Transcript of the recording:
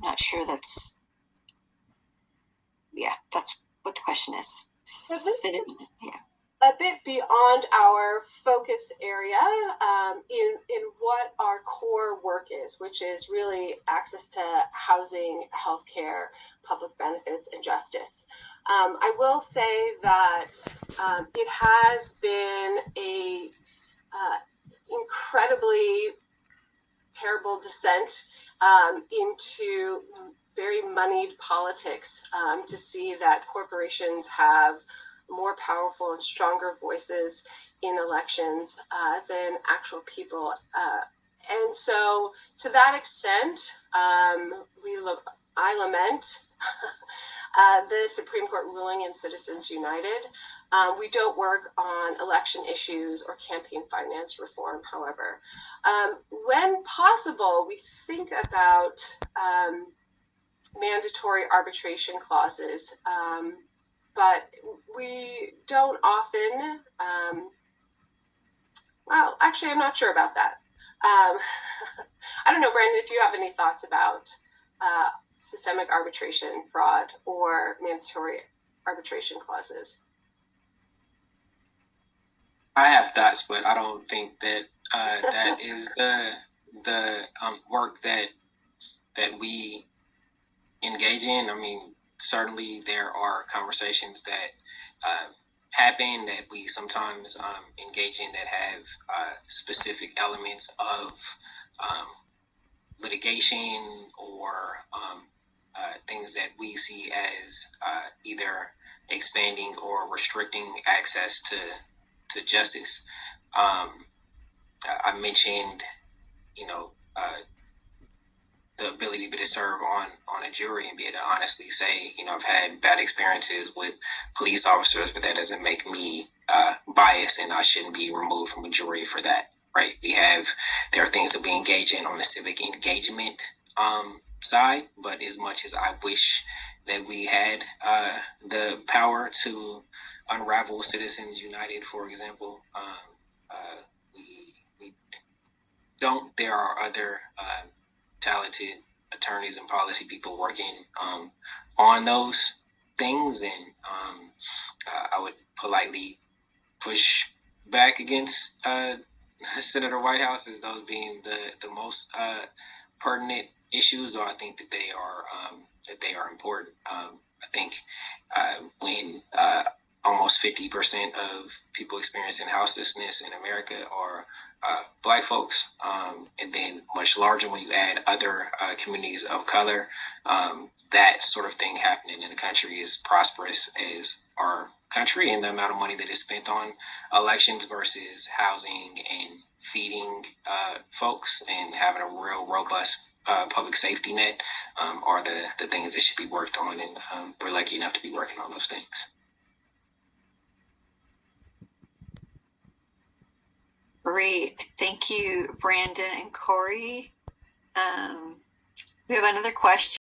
I'm not sure that's what the question is. So this is Yeah. a bit beyond our focus area in what our core work is, which is really access to housing, healthcare, public benefits, and justice. I will say that it has been a incredibly terrible descent into very moneyed politics to see that corporations have more powerful and stronger voices in elections than actual people. And so to that extent, I lament the Supreme Court ruling in Citizens United. We don't work on election issues or campaign finance reform, however. When possible, we think about mandatory arbitration clauses, but we don't often, well, actually, I'm not sure about that. I don't know, Brandon, if you have any thoughts about systemic arbitration, fraud, or mandatory arbitration clauses. I have thoughts, but I don't think that that is the work that we engage in. I mean, certainly there are conversations that happen that we sometimes engage in that have specific elements of litigation or things that we see as either expanding or restricting access to justice. I mentioned, the ability to serve on a jury and be able to honestly say, I've had bad experiences with police officers, but that doesn't make me biased, and I shouldn't be removed from a jury for that. Right? There are things that we engage in on the civic engagement side, but as much as I wish that we had the power to unravel Citizens United, for example, we don't. There are other talented attorneys and policy people working on those things, and I would politely push back against Senator Whitehouse as those being the most pertinent issues. Or I think that they are important. I think when almost 50% of people experiencing houselessness in America are Black folks, and then much larger when you add other communities of color, that sort of thing happening in the country is prosperous as our country, and the amount of money that is spent on elections versus housing and feeding folks and having a real robust public safety net are the things that should be worked on, and we're lucky enough to be working on those things. Great. Thank you, Brandon and Corey. We have another question.